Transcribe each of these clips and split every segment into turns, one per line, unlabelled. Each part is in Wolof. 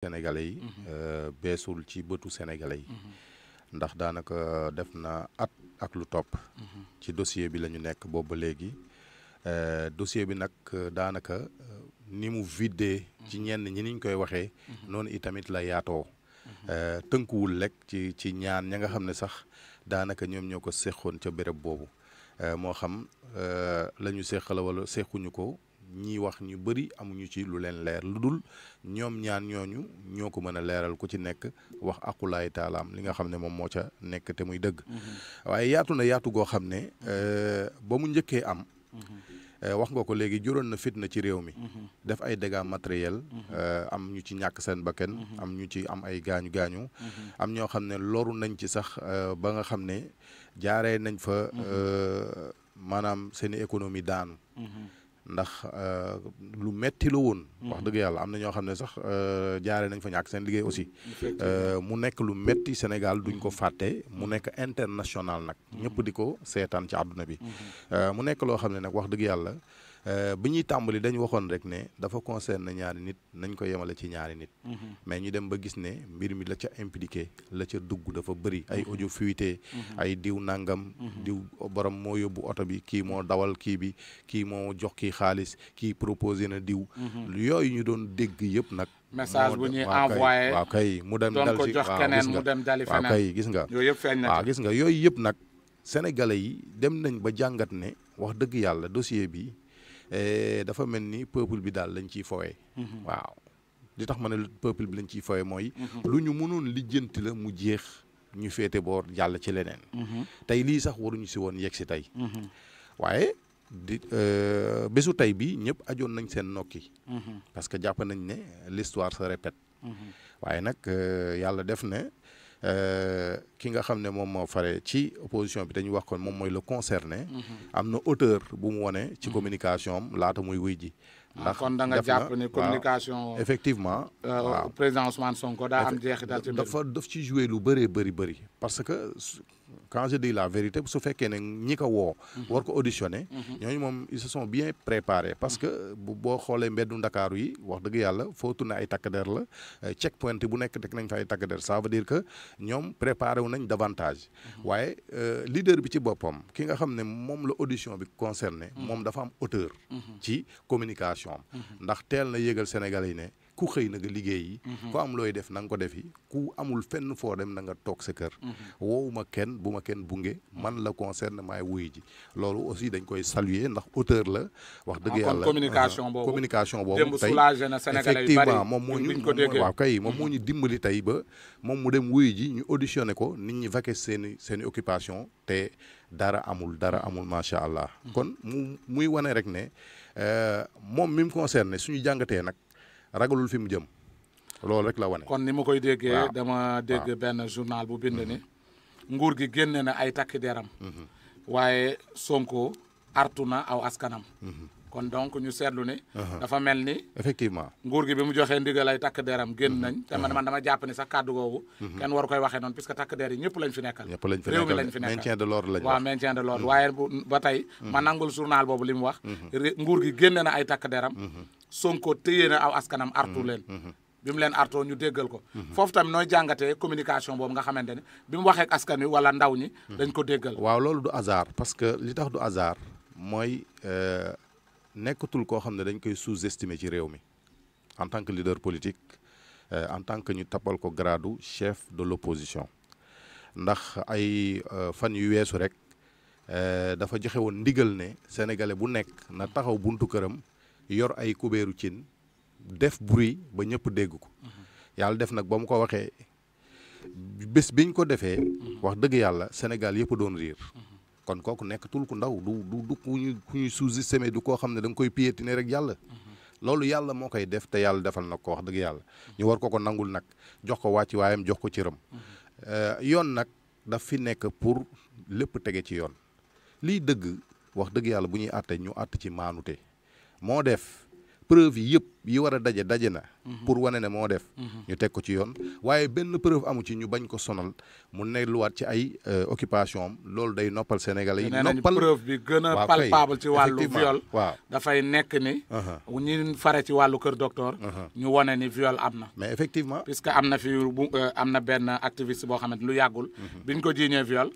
sénégalais yi beesul ci bëtu sénégalais yi ndax daanaka def na at ak lu topp ci dossier bi la ñu nekk boobu ba léegi dossier bi nag daanaka ni mu vidé ci ñenn ñi niñ koy waxee noonu itamit la yaatoo tënkuwul lekk ci ñaan ña nga xam ne sax daanaka ñoom ñoo ko séqoon ca béréb boobu moo xam la ñu séq la wala séquñu ko ñi wax ñu bëri amuñu ci lu leen leer lu dul ñoom ñaan ñooñu ñoo ko mën a leeral ku ci nekk wax aqulaay taalaam li nga xam ne moom moo ca nekk te muy dëgg waaye yaatu na yaatu goo xam ne ba mu njëkkee am wax nga ko léegi juróon na fitna ci réew mi def ay dégâts matériels am ñu ci ñàkk seen bakkan am ñu ci am ay gaañu am ñoo xam ne loru nañ ci sax ba nga xam ne jaaree nañ fa maanaam seeni économie daanu ndax lu metti la woon wax dëgg yàlla am na ñoo xam ne sax jaare nañ fa ñàkk seen liggéey aussi mu nekk lu metti Sénégal duñ ko fàtte mu nekk international nag ñëpp di ko seetaan ci àdduna bi mu nekk loo xam ne nag wax dëgg yàlla bi ñuy tàmbali dañu waxoon rek ne dafa concerne ñaari nit nañ ko yemale ci ñaari nit mais ñu dem ba gis ne mbir mi la ca impliqué la ca dugg dafa bëri ay audio fuité ay diw nangam diw borom moo yóbbu oto bi kii moo dawal kii bi kii moo jox kii xaalis kii proposé na diw yooyu ñu doon dégg yëpp nag
message bu ñuy envoyé
waaw kay mu dem dal ci
jox keneen mu dem dali feneen
waaw kay gis nga
yooyu yëpp feeñ na
waaw gis nga yooyu yëpp nag sénégalais yi dem nañ ba jàngat ne wax dëgg yàlla dossier bi dafa mel ni peuple bi daal lañ ciy fowee waaw li tax ma ne peuple bi lañ ciy fowee mooy lu ñu mënoon lijjanti la mu jeex ñu féete boor jàll ci leneen tey lii sax waruñu si woon yegg si tey waaye di bésu tey bi ñëpp ajoon nañ seen nokki parce que jàpp nañ ne l'histoire se répète waaye nag yàlla def ne ki nga xam ne moom moo fare ci opposition bi dañu wax kon moom mooy le concerné am na auteur bu mu wone ci communication am laata muy wuy ji ndax
kon da nga jàpp ne communication
effectivement waaw
président Ousmane Sonko daa am jeexital ci
daf ci joué lu bëree bëri parce que quand je dis la vérité su fekkee ne ñi ko woo war ko auditionné ñooñu moom ils se sont bien préparés parce que boo xoolee mbeddu Ndakaaru yi wax dëgg yàlla foo tourné ay takk der la check point bu nekk teg nañ fa ay takk der ça veut dire que ñoom préparé wu nañ davantage waaye leader bi ci boppam ki nga xam ne moom la audition bi concerné moom dafa am auteur ci communication ndax teel na yégal Sénégalais yi ne ku xëy na nga liggéey yi ku am looy def na nga ko defi ku amul fenn foo dem na nga toog sa kër woowuma kenn bu ma kenn bunge man la concerne maay wuy ji loolu aussi dañ koy saluer ndax auteur la wax dëgg yàlla
communication
boobu tey effectivement moom moo ñu waaw kay moom moo ñu dimbali tey ba moom mu dem wuy ji ñu auditionné ko nit ñi vaquer seeni occupation te dara amul macha allah kon muy wane rek ne moom mi mu concerné suñu jàngatee nag ragalul fi mu jëm loolu rek la wane.
kon ni ma koy déggee dama dégg benn journal bu bind ni nguur gi génne na ay takki deram waaye Sonko artu na aw askanam kon donc ñu seetlu ni dafa mel ni
effectivement
nguur gi bi mu joxee ndigal ay takk deram génn nañ te man dama jàpp ni sax kàddu googu kenn waru koy waxee noonu puisque takk der yi ñëpp lañ fi nekkal réew mi lañ fi nekkal
maintien de l'ordre lañ
waaw maintien de l'ordre waaye ba tey ma nangul journal boobu li mu wax nguur gi génne na ay takk deram Sonko téye na aw askanam artu leen bi mu leen artoo ñu déggal ko foofu tamit nooy jàngatee communication boobu nga xamante ne bi mu waxee ak askan wi wala ndaw ñi dañ ko déggal
waaw loolu du hasard parce que li tax du hasard mooy nekkatul koo xam ne dañ koy sous-estimer ci réew mi en tant que leader politique en tant que ñu tappal ko gradu chef de l'opposition ndax ay fan yu weesu rek dafa joxe woon ndigal ne sénégalais bu nekk na taxaw buntu këram yor ay kubéeru cin def bruit ba ñëpp dégg ko yàlla def nag ba mu ko waxee bés biñ ko defee wax dëgg yàlla Sénégal yëpp doon riir kon kooku nekkatul ku ndaw du ku ñuy sous-estimer du koo xam ne da nga koy piétiner rek yàlla loolu yàlla moo koy def te yàlla defal na ko wax dëgg yàlla ñu war ko nangul nag jox ko wàcci waayam jox ko cëram yoon nag daf fi nekk pour lépp tege ci yoon lii dëgg wax dëgg yàlla bu ñuy àtte ñu àtte ci maanute moo def preuve yi yëpp yi war a daje na pour wane ne moo def ñu teg ko ci yoon waaye benn preuve amu ci ñu bañ ko sonal mu nelluwaat ci ay occupation am loolu day noppal Sénégalais yi noppal
preuve bi gën a palpable ci wàllu viol
waaw
dafay nekk ni ñi fare ci wàllu kër docteur ñu wane ni viol am na
mais effectivement
puisque am na fi am na benn activiste boo xamante lu yàggul biñ ko jiiñee viol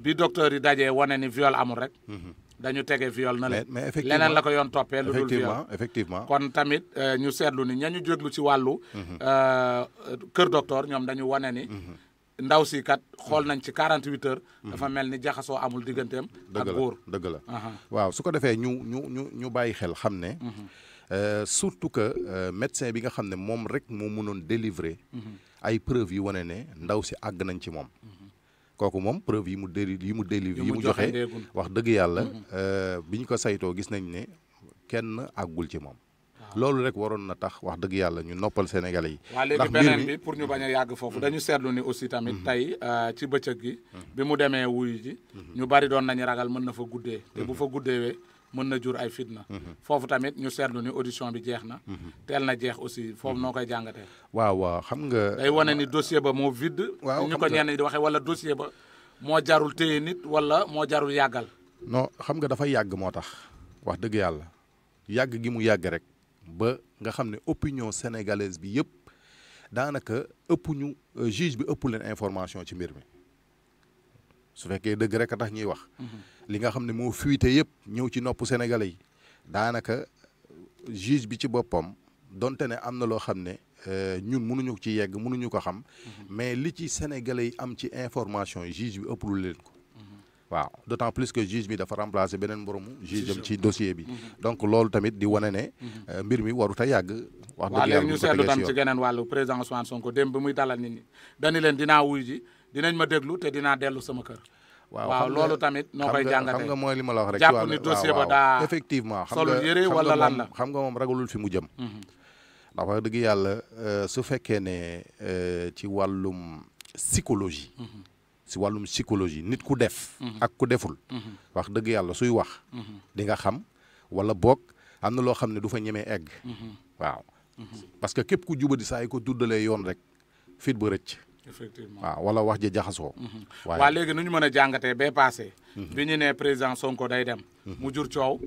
bi docteur yi dajee wane ni viol amul rek dañu tege viol na leen
mais effectivement
leneen la ko yoon toppee lu dul viol
effectivement
kon tamit ñu seetlu ni ñañu jóglu ci wàllu kër docteur ñoom dañu wane ni ndaw si kat xool nañ ci 48 heures dafa mel ni jaxasoo amul digganteem ak góor
dëgg la waaw su ko defee ñu bàyyi xel xam ne surtout que médecin bi nga xam ne moom rek moo mënoon délivrer ay preuves yi wane ne ndaw si àgg nañ ci moom kooku moom preuve yi mu joxe wax dëgg yàlla bi ñu ko saytoo gis nañ ne kenn àggul ci moom loolu rek waroon na tax wax dëgg yàlla ñu noppal Sénégalais yi
waaw léegi beneen bi pour ñu bañ a yàgg foofu dañu seetlu ni aussi tamit tey ci bëccëg gi bi mu demee wuyu ji ñu bari doon nañu ragal mën na fa guddee te bu fa guddeewee mën na jur ay fitna foofu tamit ñu seetlu ni audition bi jeex na teel na jeex aussi foofu noo koy jàngatee
waaw xam nga
day wane ni dossier ba moo vide ñu ko ñenn ñi di waxee wala dossier ba moo jarul téye nit wala moo jarul yàggal
non xam nga dafa yàgg moo tax wax dëgg yàlla yàgg gi mu yàgg rek ba nga xam ne opinion sénégalaise bi yëpp daanaka juge bi ëpp leen information ci mbir mi su fekkee dëgg rek a tax ñuy wax li nga xam ne moo fuité yëpp ñëw ci nopp sénégalais yi daanaka juge bi ci boppam donte ne am na loo xam ne ñun mënuñu ci yegg mënuñu ko xam mais li ci sénégalais yi am ci information yi juge bi ëpplu leen ko waaw d'autant plus que juge bi dafa remplacer beneen boromu juge am ci dossier bi donc loolu tamit di wane ne mbir mi warut a yàgg wax dëgg yàlla
ñu seetlu tam ci geneen wàllu président Ousmane Sonko démb bi muy dalal nit ñi dañu leen dinaa wuy ji dinañ ma déglu te dinaa dellu sama kër waaw loolu tamit noo koy jàngatee
xam nga mooy li ma la wax rek
jàpp ni dossier ba daa
effectivement
solul yëre wala lan la
xam nga moom ragalul fi mu jëm ndax wax dëgg yàlla su fekkee ne ci wàllum psychologie nit ku def ak ku deful wax dëgg yàlla suy wax di nga xam wala boog am na loo xam ne du fa ñemee egg waaw parce que képp ku jubadi saa yi ko tuddalee yoon rek fit ba rëcc
effectivement
waaw wala wax ji jaxasoo
waaw léegi nu ñu mën a jàngatee bee passé bi ñu ne président Sonko day dem mu jur coow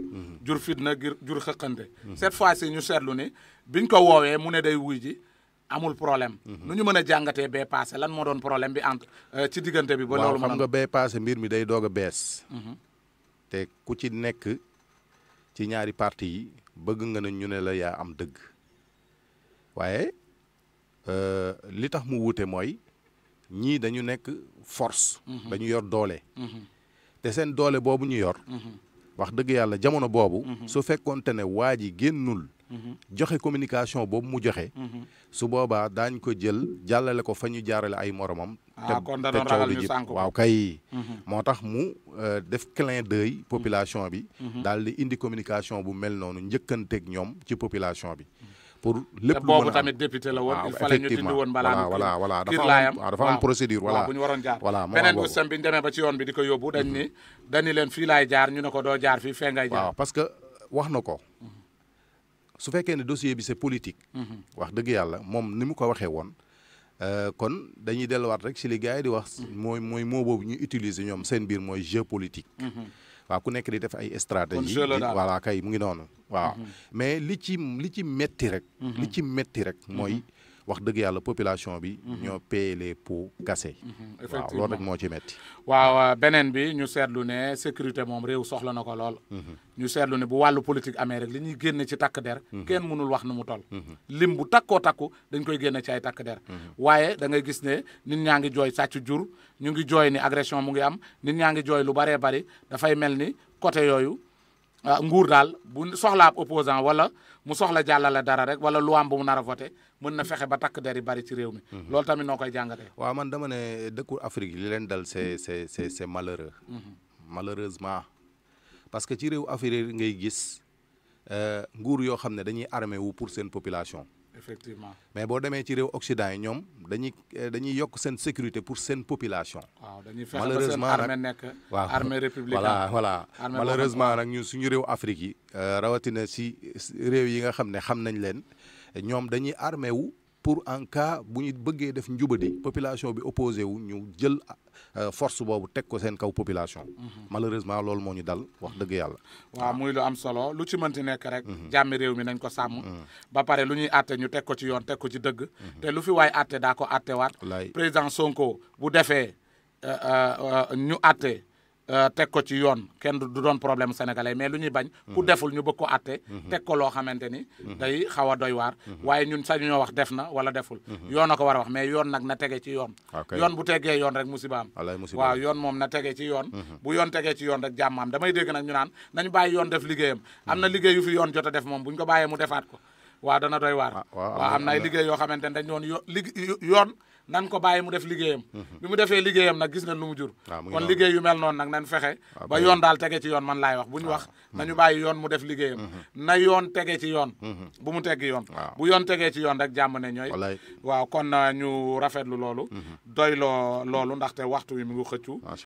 jur fitna jur xëqante cette fois ci ñu seetlu ni biñ ko woowee mu ne day wuy ji amul problème nu ñu mën a jàngatee bee passé lan moo doon problème bi entre ci diggante bi ba loolu
xam nga bee passé mbir mi day doog a bees te ku ci nekk ci ñaari parti yi bëgg nga ne ñu ne la yaa am dëgg waaye li tax mu wuute mooy ñii dañu nekk force dañu yor doole te seen doole boobu ñu yor wax dëgg yàlla jamono boobu su fekkoonte ne waa ji génnul joxe communication boobu mu joxe su boobaa daañ ko jël jàllale ko fa ñu jaarale ay moromam
kon da doon ragal ñu sànk ko
waaw kay moo tax mu def clin d'œil population bi daal di indi communication bu mel noonu njëkkanteeg ñoom ci population bi pour lépp lu
boobu tamit député la woon il fallait ñu dindi woon balaa
voilà
dafa
am procédure
bu ñu waroon jaar
voilà
beneen bu sam bi ñu demee ba ci yoon bi di ko yóbbu dañu leen fii laay jaar ñu ne ko doo jaar fii fee ngay jaar
waaw parce que wax na ko su fekkee ne dossier bi c'est politique wax dëgg yàlla moom ni mu ko waxee woon kon dañuy delluwaat rek ci li gars yi di wax mooy moo boobu ñu utiliser ñoom seen biir mooy jeu politique waaw ku nekk di def ay stratégie voilà kay mu ngi noonu waaw mais li ci metti rek mooy wax dëgg yàlla population bi ñoo paye les pots cassés waaw loolu rek moo ci metti
waaw beneen bi ñu seetlu ne sécurité moom réew soxla na ko lool ñu seetlu ne bu wàllu politique amee rek li ñuy génne ci takk der kenn mënul wax nu mu toll lim bu takkoo takku dañ koy génne ci ay takk der waaye da ngay gis ne nit ñaa ngi jooy sàcc jur ñu ngi jooy ni agression mu ngi am nit ñaa ngi jooy lu baree bari dafay mel ni côté yooyu nguur daal bu soxlaa ab opposant wala mu soxla jàllale dara rek wala luwaam bu mu nar a voté mën na fexe ba takk der yi bari ci réew mi loolu tamit noo koy jàngatee
waaw man dama ne dëkku Afrique li leen dal c'est malheureux malheureusement parce que ci réew Afrique ngay gis nguur yoo xam ne dañuy armé wu pour seen population
effectivement
mais boo demee ci réew Occident yi ñoom dañuy yokk seen sécurité pour seen population.
waaw dañuy fexe ba seen armée nekk.
waaw
armée républicaine.
voilà malheureusement nag ñun suñu réew Afrique yi rawatina si réew yi nga xam ne xam nañ leen ñoom dañuy armé wu pour en cas bu ñu bëggee def njubadi population bi opposé wu ñu jël force boobu teg ko seen kaw population. malheureusement loolu moo ñu dal wax dëgg yàlla.
waaw muy lu am solo lu ci mënti nekk rek. jàmmi réew mi nañ ko sàmm. ba pare lu ñuy àtte ñu teg ko ci yoon teg ko ci dëgg. te lu fi waay àtte daa ko àttewaat. président Sonko bu defee ñu àtte. teg ko ci yoon kenn du doon problème sénégalais mais lu ñuy bañ ku deful ñu bëgg ko atte teg ko loo xamante ni day xaw a doy waar waaye ñun sañu ñoo wax def na wala deful yoon a ko war a wax mais yoon nag na tege ci yoon yoon bu tegee yoon rek musibaam waaw yoon moom na tege ci yoon bu yoon tegee ci yoon rek jàmmaam damay dégg nag ñu naan nañu bàyyi yoon def liggéeyam am na liggéey yu fi yoon jot a def moom bu ñu ko bàyyee mu defaat ko waaw dana doy waar waaw am na ay liggéey yoo xamante ne dañ doon yoon nan ko bàyyi mu def liggéeyam bi mu defee liggéeyam nag gis na lu mu jur kon liggéey yu mel noonu nag nañ fexe ba yoon daal tege ci yoon man laay wax bu ñu wax nañu bàyyi yoon mu def liggéeyam na yoon tege ci yoon bu mu teggi yoon bu yoon tegee ci yoon rek jàmm ne ñooy waaw kon ñu rafetlu loolu doy loolu ndaxte waxtu wi mu ngi xëccu